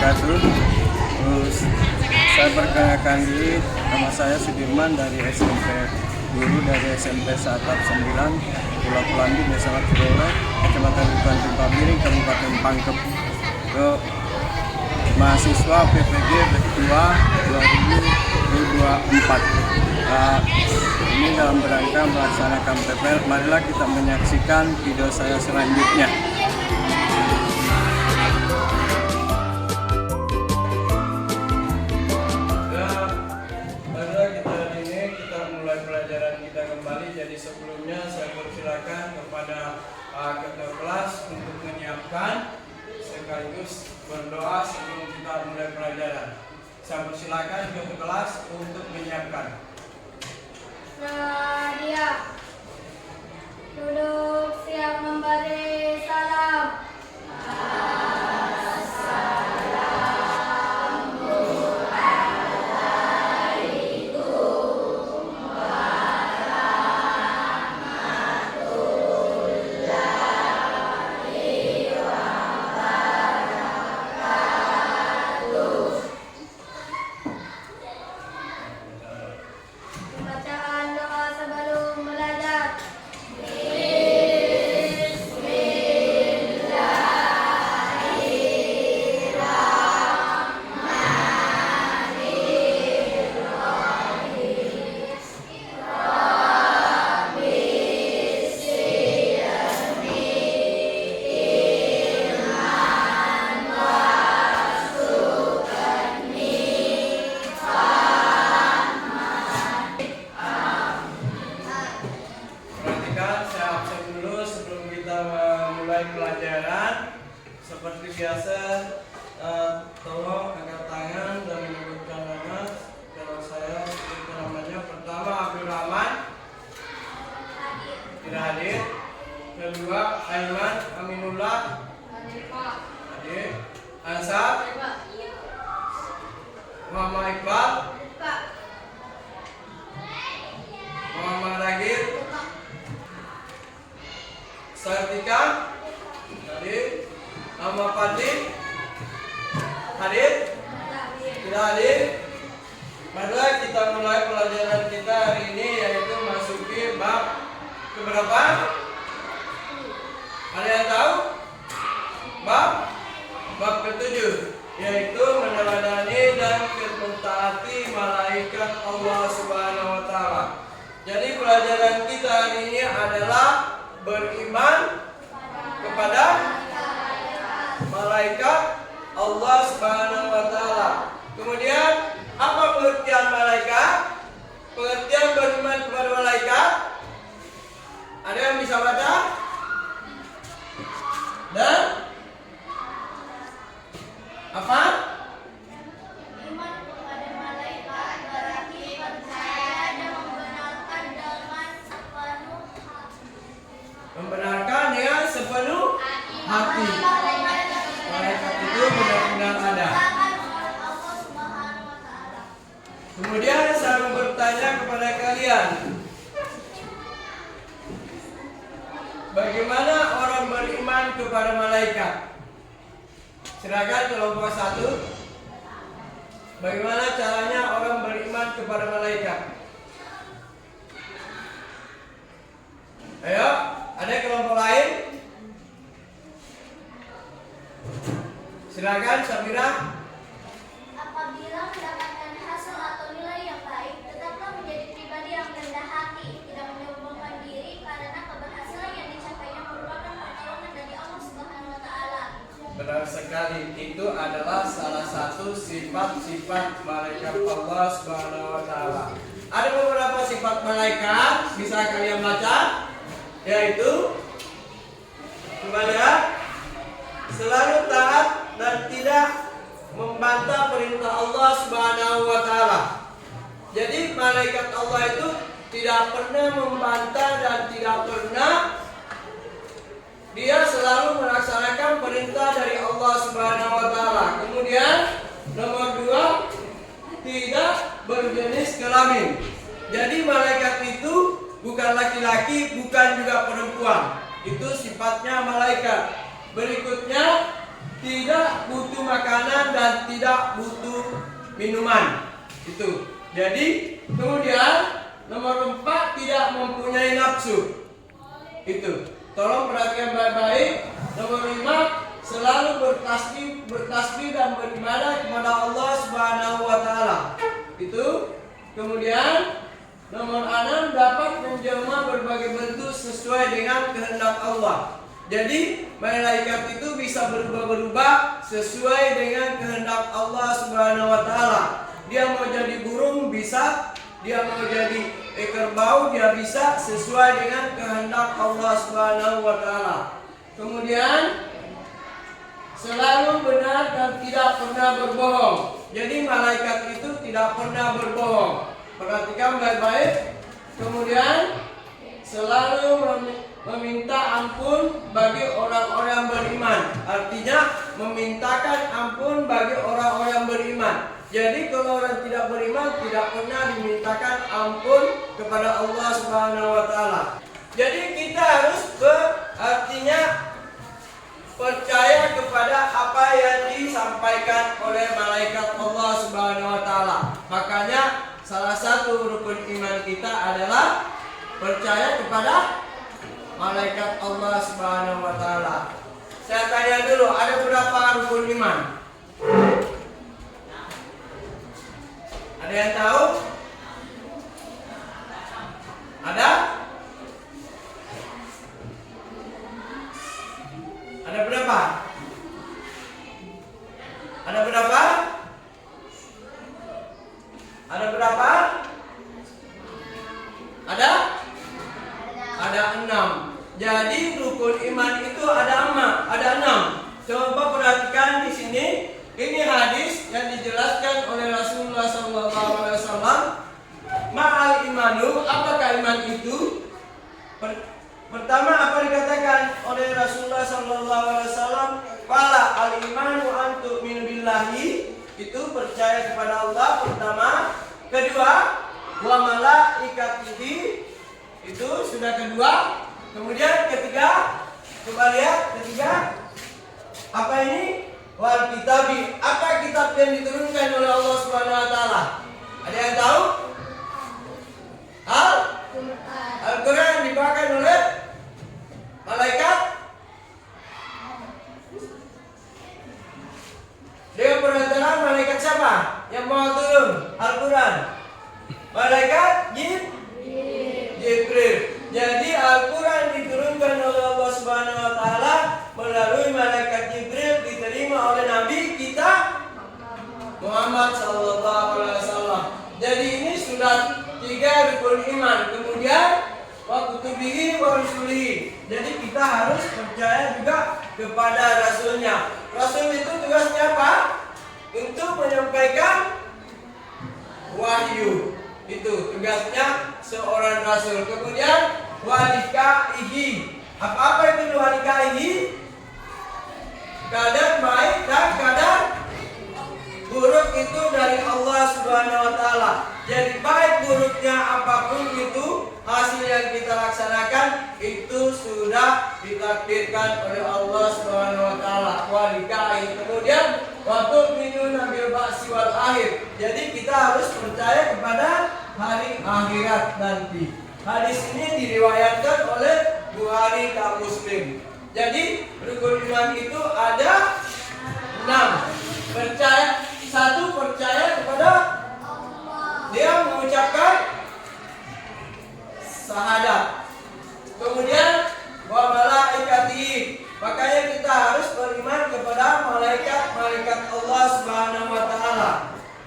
wabarakatuh. Saya perkenalkan diri, nama saya Sudirman dari SMP Guru dari SMP Satap 9 Pulau Pelangi, Desa Matirole, Kecamatan Bukantin Pabiring, Kabupaten Pangkep. Ke mahasiswa PPG Betua 2024. Ini dalam rangka melaksanakan PPL. Marilah kita menyaksikan video saya selanjutnya. Jadi sebelumnya saya persilakan kepada ketua kelas untuk menyiapkan sekaligus berdoa sebelum kita mulai pelajaran. Saya persilakan ketua kelas untuk menyiapkan. Nadia, duduk siap memberi salam. Pelajaran seperti biasa, tolong angkat tangan dan menyebutkan nama. Kalau saya sebutkan namanya, pertama Abdul Rahman tidak hadir, kedua Aiman Aminullah hadir, Ansar, Muhammad Iqbal, Muhammad Ragil, Sartika hadir, Ahmad Fadli hadir, tidak hadir. Marilah kita mulai pelajaran kita hari ini, yaitu masuki bab keberapa? Ada yang tahu? Bab ke-7, yaitu meneladani dan mentaati malaikat Allah Subhanahu wa Ta'ala. Jadi pelajaran kita hari ini adalah beriman kepada malaikat Allah Subhanahu wa Ta'ala. Kemudian apa pengertian malaikat? Pengertian beriman kepada malaikat. Ada yang bisa baca? Dan apa? Iman kepada malaikat berarti percaya dan membenarkan dengan sepenuh hati. Membenarkan dengan sepenuh hati. Malaikat itu benar-benar ada. Kemudian saya bertanya kepada kalian, bagaimana orang beriman kepada malaikat? Silakan kelompok 1. Bagaimana caranya orang beriman kepada malaikat? Ayo, ada kelompok lain? Silakan, Samira. Apabila mendapatkan hasil atau nilai yang baik, tetaplah menjadi pribadi yang rendah hati, tidak menyombongkan diri, karena keberhasilan yang dicapainya merupakan pertolongan dari Allah Subhanahu wa Ta'ala. Benar sekali, itu adalah salah satu sifat-sifat malaikat Allah Subhanahu wa Ta'ala. Ada beberapa sifat malaikat, bisa kalian baca, yaitu coba lihat, selalu taat dan tidak membantah perintah Allah Subhanahu wa Ta'ala. Jadi malaikat Allah itu tidak pernah membantah dan tidak pernah, dia selalu melaksanakan perintah dari Allah Subhanahu wa Ta'ala. Kemudian nomor 2, tidak berjenis kelamin. Jadi malaikat itu bukan laki-laki, bukan juga perempuan. Itu sifatnya malaikat. Berikutnya, tidak butuh makanan dan tidak butuh minuman. Itu. Jadi kemudian nomor 4 tidak mempunyai nafsu. Itu. Tolong perhatikan baik-baik. Nomor 5 selalu bertasbih dan beribadah kepada Allah Subhanahu wa taala. Itu. Kemudian nomor 6 dapat menjelma berbagai bentuk sesuai dengan kehendak Allah. Jadi malaikat itu bisa berubah-ubah sesuai dengan kehendak Allah Subhanahu wa taala. Dia mau jadi burung bisa, dia mau jadi kerbau dia bisa, sesuai dengan kehendak Allah Subhanahu wa taala. Kemudian selalu benar dan tidak pernah berbohong. Jadi malaikat itu tidak pernah berbohong. Perhatikan baik-baik. Kemudian selalu meminta ampun bagi orang-orang beriman. Artinya memintakan ampun bagi orang-orang beriman. Jadi kalau orang tidak beriman tidak pernah dimintakan ampun kepada Allah Subhanahu wa taala. Jadi kita harus artinya percaya kepada apa yang disampaikan oleh malaikat Allah Subhanahu wa taala. Makanya salah satu rukun iman kita adalah percaya kepada malaikat Allah Subhanahu wa taala. Saya tanya dulu, ada berapa rukun iman? Ada yang tahu? Ada? Ada berapa? Ada berapa? Ada berapa? Ada? Ada 6. Jadi rukun iman itu ada 6. Coba perhatikan di sini. Ini hadis yang dijelaskan oleh Rasulullah SAW. Ma'al imanu, apakah iman itu? Pertama apa dikatakan oleh Rasulullah SAW? Fala al imanu antu min billahi, itu percaya kepada Allah pertama. Kedua, wa malaikatihi, itu sudah kedua. Kemudian ketiga, coba lihat ketiga, apa ini? Wal kitabi, apa kitab yang diturunkan oleh Allah Subhanahu wa taala? Ada yang tahu? Al-Quran yang dibawakan oleh malaikat. Dengan perantara malaikat siapa yang mau turun Al-Quran? Malaikat Jibril. Jadi Al-Quran diturunkan oleh Allah Subhanahu wa taala melalui malaikat Jibril, diterima oleh Nabi kita Muhammad sallallahu alaihi wasallam. Jadi ini sudah 3 rukun iman. Kemudian wa kutubihi wa rusulihi. Jadi kita harus percaya juga kepada rasulnya. Rasul itu tugasnya apa? Untuk menyampaikan wahyu. Itu tugasnya seorang rasul. Kemudian walikaihi. Apa itu walikaihi? Kadar baik dan kadar buruk itu dari Allah Subhanahu wa taala. Jadi baik buruknya apapun itu, hasil yang kita laksanakan itu sudah ditakdirkan oleh Allah Subhanahu wa taala. Walikai. Kemudian waktu minun nabil ba'si wal akhir. Jadi kita harus percaya kepada hari akhirat nanti. Hadis ini diriwayatkan oleh Bukhari dan Muslim. Jadi rukun iman itu ada 6. Percaya kepada dia mengucapkan syahadat. Kemudian wa malaikatihi. Makanya kita harus beriman kepada malaikat Allah Subhanahu wa taala.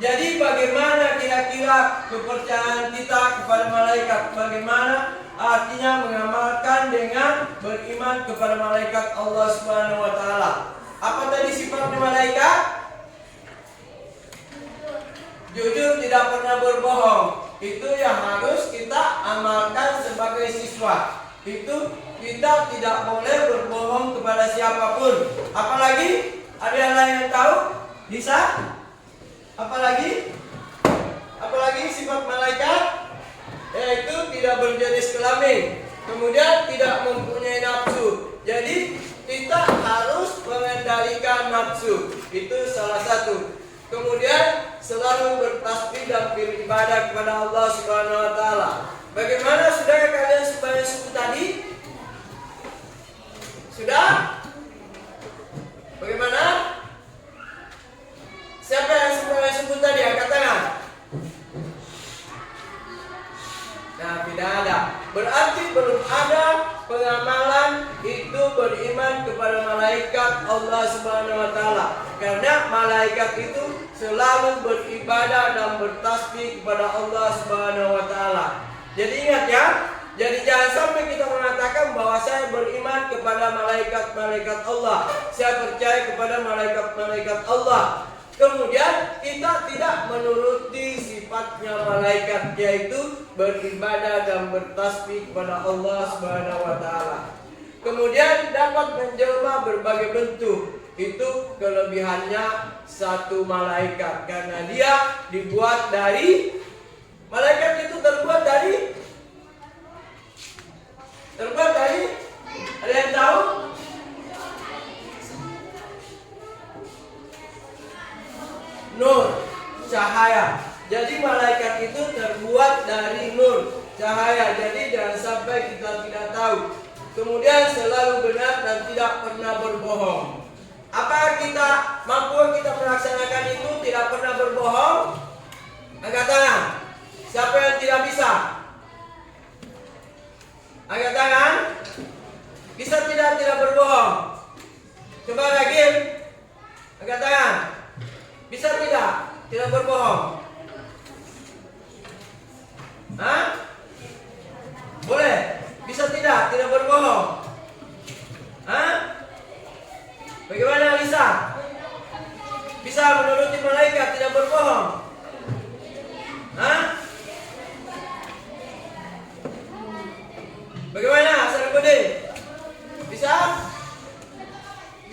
Jadi bagaimana kira-kira kepercayaan kita kepada malaikat? Bagaimana artinya mengamalkan dengan beriman kepada malaikat Allah Subhanahu wa taala? Apa tadi sifatnya malaikat? Jujur, tidak pernah berbohong. Itu yang harus kita amalkan sebagai siswa. Itu kita tidak boleh berbohong kepada siapapun. Apalagi ada yang lain yang tahu? Bisa? Apalagi sifat malaikat? Yaitu tidak berjenis kelamin. Kemudian tidak mempunyai nafsu. Jadi kita harus mengendalikan nafsu. Itu salah satu. Kemudian selalu bertasbih dan beribadah kepada Allah Subhanahu wa taala. Bagaimana saudara kalian sembahyang subuh tadi? Sudah? Bagaimana? Siapa yang sembahyang subuh tadi? Angkat tangan. Nah, tidak ada. Berarti belum ada pengamalan itu beriman kepada malaikat Allah Subhanahu wa taala. Karena malaikat itu selalu beribadah dan bertasbih kepada Allah Subhanahu wa taala. Jadi ingat ya. Jadi jangan sampai kita mengatakan bahwa saya beriman kepada malaikat-malaikat Allah. Saya percaya kepada malaikat-malaikat Allah. Kemudian kita tidak menuruti sifatnya malaikat, yaitu beribadah dan bertasbih kepada Allah Subhanahu wa taala. Kemudian dapat menjelma berbagai bentuk. Itu kelebihannya satu malaikat, karena dia dibuat dari, malaikat itu terbuat dari ada yang tahu? Nur, cahaya. Jadi malaikat itu terbuat dari nur, cahaya. Jadi jangan sampai kita tidak tahu. Kemudian selalu benar dan tidak pernah berbohong. Apakah kita mampu kita melaksanakan itu, tidak pernah berbohong? Angkat tangan. Siapa yang tidak bisa? Angkat tangan. Bisa tidak berbohong? Coba lagi. Angkat tangan. Bisa tidak berbohong? Hah? Boleh? Bisa tidak berbohong? Hah? Bagaimana Lisa? Bisa menuruti malaikat tidak berbohong? Hah? Bagaimana Saripudin? Bisa?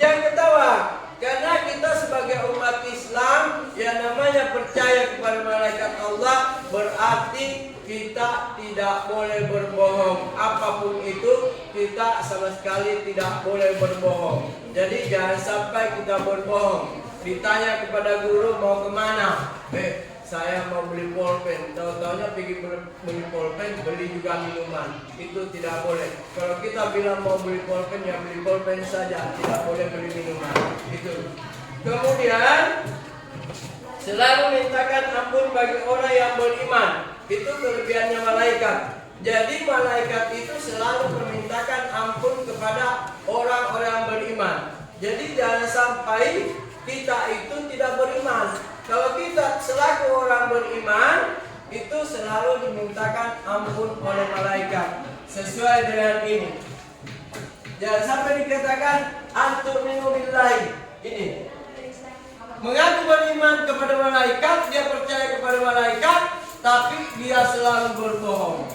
Jangan ketawa. Karena kita sebagai umat Islam yang namanya percaya kepada malaikat Allah, berarti kita tidak boleh berbohong. Apapun itu, kita sama sekali tidak boleh berbohong. Jadi jangan sampai kita berbohong. Ditanya kepada guru mau kemana? Saya mau beli pulpen. Tahu-tahunya pergi beli pulpen, beli juga minuman. Itu tidak boleh. Kalau kita bilang mau beli pulpen, ya beli pulpen saja. Tidak boleh beli minuman. Itu. Kemudian selalu mintakan ampun bagi orang yang beriman. Itu kelebihannya malaikat. Jadi malaikat itu selalu memintakan ampun kepada orang-orang yang beriman. Jadi jangan sampai kita itu tidak beriman. Kalau kita selaku orang beriman, itu selalu dimintakan ampun oleh malaikat. Sesuai dengan ini. Jangan sampai dikatakan antu'minu billahi. Ini. Mengaku beriman kepada malaikat, dia percaya kepada malaikat, tapi dia selalu berbohong.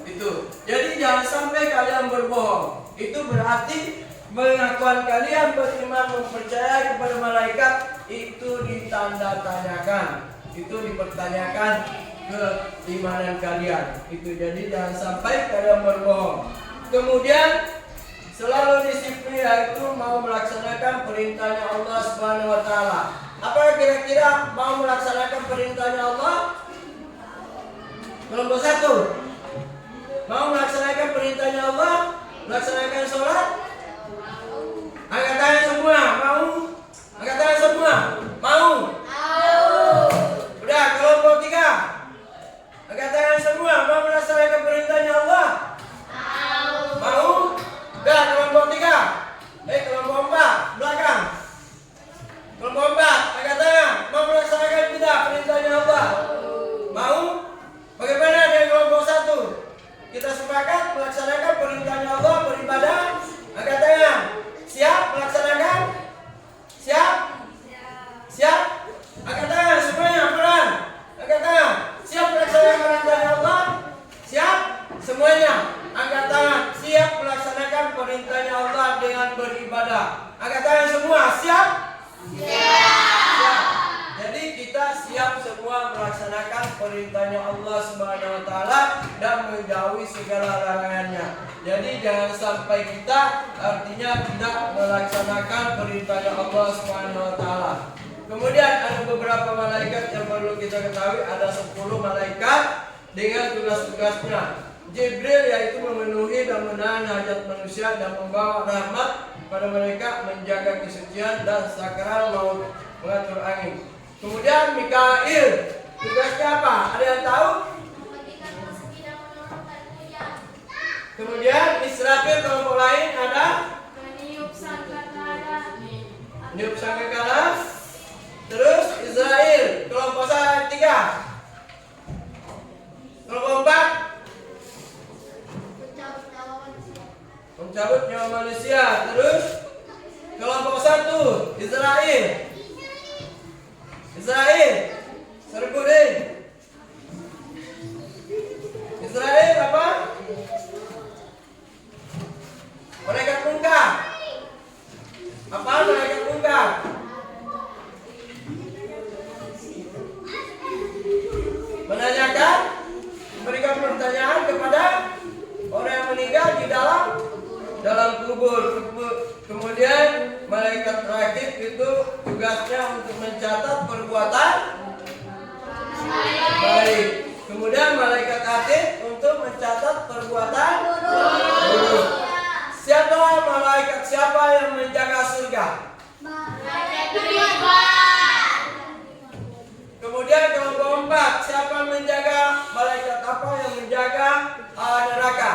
Itu. Jadi jangan sampai kalian berbohong. Itu berarti pengakuan kalian beriman mempercayai kepada malaikat itu ditanda-tanyakan, itu dipertanyakan keimanan kalian. Itu jadi jangan sampai kalian berbohong. Kemudian selalu disiplin, yaitu mau melaksanakan perintahnya Allah Subhanahu wa taala. Apa kira-kira mau melaksanakan perintahnya Allah? Kelompok 1. Mau melaksanakan perintahnya Allah? Melaksanakan sholat? Angkat tangan semua, mau? Angkat tangan semua, mau? Udah, kelompok 3. Angkat tangan semua, mau melaksanakan perintahnya Allah? Mau? Udah, kelompok 3. Kelompok 4, belakang. Kelompok 4, angkat tangan, mau melaksanakan tidak perintahnya Allah? Mau? Bagaimana dengan kelompok 1? Kita sepakat melaksanakan perintahnya Allah, beribadah? Allah Subhanahu wa taala dan menjauhi segala larangannya. Jadi jangan sampai kita artinya tidak melaksanakan perintahnya Allah Subhanahu wa taala. Kemudian ada beberapa malaikat yang perlu kita ketahui, ada 10 malaikat dengan tugas-tugasnya. Jibril yaitu memenuhi dan menahan hajat manusia dan membawa rahmat pada mereka, menjaga kesucian dan sakral maut, mengatur angin. Kemudian Mikail tugasnya apa? Ada yang tahu? Membagikan rezeki dan menurunkan hujan. Kemudian Israfil kelompok lain ada Meniup sangkakala. niup sangkakala. Terus Israel kelompok 3. Kelompok 4 mencabut nyawa manusia. Terus kelompok 1 Israel serbu deh. Israel apa? Malaikat mungkar. Apa malaikat mungkar? Menanyakan, memberikan pertanyaan kepada orang yang meninggal di dalam kubur. Kemudian malaikat rakib itu tugasnya untuk mencatat perbuatan baik. Kemudian malaikat atid untuk mencatat perbuatan buruk. Siapa yang menjaga surga? Kemudian kelompok 4, siapa yang menjaga? Malaikat apa yang menjaga neraka?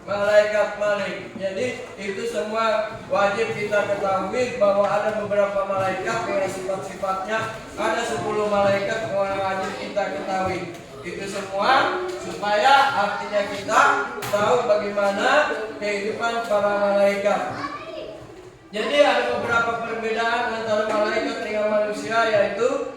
Malaikat Malik. Jadi itu semua wajib kita ketahui bahwa ada beberapa malaikat dengan sifat-sifatnya. Ada 10 malaikat yang wajib kita ketahui. Itu semua supaya artinya kita tahu bagaimana kehidupan para malaikat. Jadi ada beberapa perbedaan antara malaikat dengan manusia, yaitu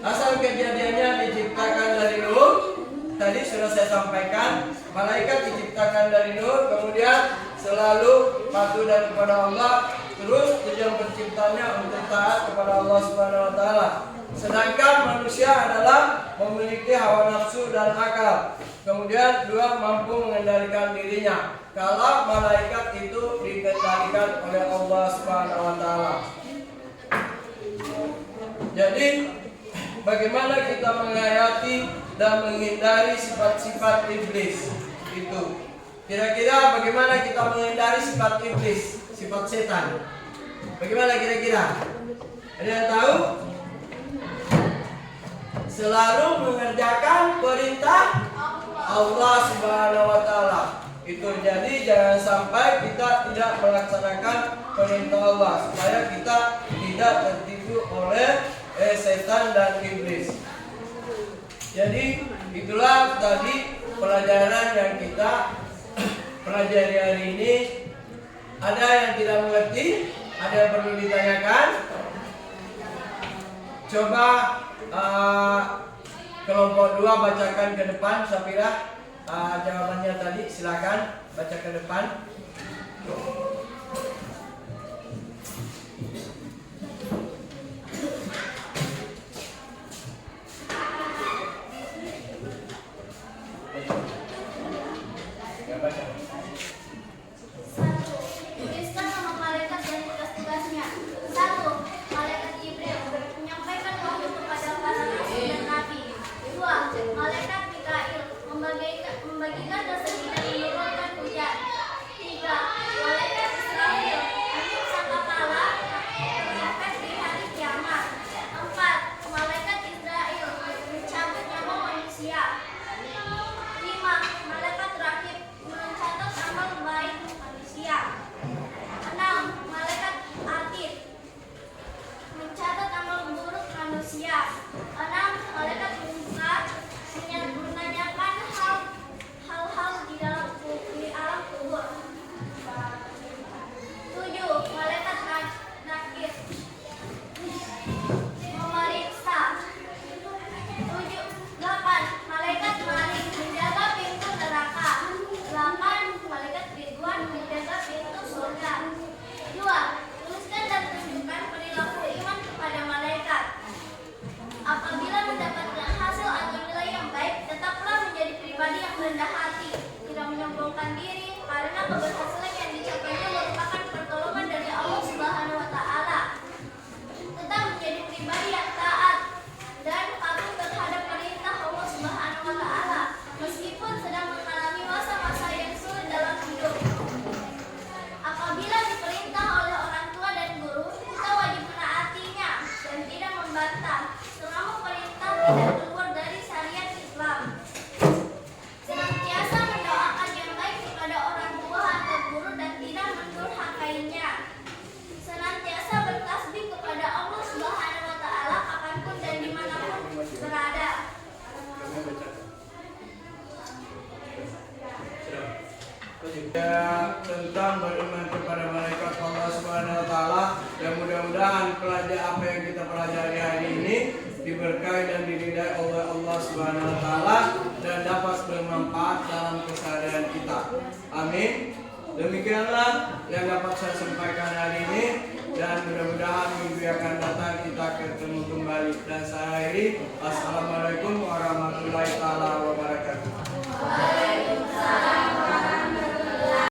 asal kejadiannya diciptakan dari nur. Tadi sudah saya sampaikan, malaikat diciptakan dari nur, kemudian selalu patuh dan kepada Allah. Terus tujuan penciptanya untuk taat kepada Allah Subhanahu wa taala. Sedangkan manusia adalah memiliki hawa nafsu dan akal. Kemudian 2, mampu mengendalikan dirinya. Kalau malaikat itu dikendalikan oleh Allah Subhanahu wa taala. Jadi bagaimana kita menghayati dan menghindari sifat-sifat iblis itu? Kira-kira bagaimana kita menghindari sifat iblis, sifat setan? Bagaimana kira-kira? Ada yang tahu? Selalu mengerjakan perintah Allah Subhanahu wa taala. Itu jadi jangan sampai kita tidak melaksanakan perintah Allah supaya kita tidak tertipu oleh setan dan iblis. Jadi itulah tadi pelajaran yang kita pelajari hari ini. Ada yang tidak mengerti? Ada yang perlu ditanyakan? Coba kelompok 2 bacakan ke depan, Safira. Jawabannya tadi silakan baca ke depan. Ya, baca. 1. Tuliskan nama malaikat dan tugas-tugasnya. 1. Malaikat Jibril menyampaikan wahyu kepada para rasul dan nabi. 2. Malaikat Mikail membagikan rezeki dan menurunkan hujan. 3. Malaikat tidak keluar dari syariat Islam. Senantiasa mendoakan yang baik kepada orang tua atau guru dan tidak mendurhakainya. Senantiasa bertasbih kepada Allah Subhanahu wa taala kapanpun dan dimanapun berada. Ya, tentang beriman kepada malaikat Allah Subhanahu wa taala, dan mudah-mudahan pelajar apa yang kita pelajari hari ini diberkahi dan diridai oleh Allah Subhanahu wa taala dan dapat bermanfaat dalam keseharian kita. Amin. Demikianlah yang dapat saya sampaikan hari ini, dan mudah-mudahan minggu yang akan datang kita ketemu kembali. Dan saya akhiri, assalamualaikum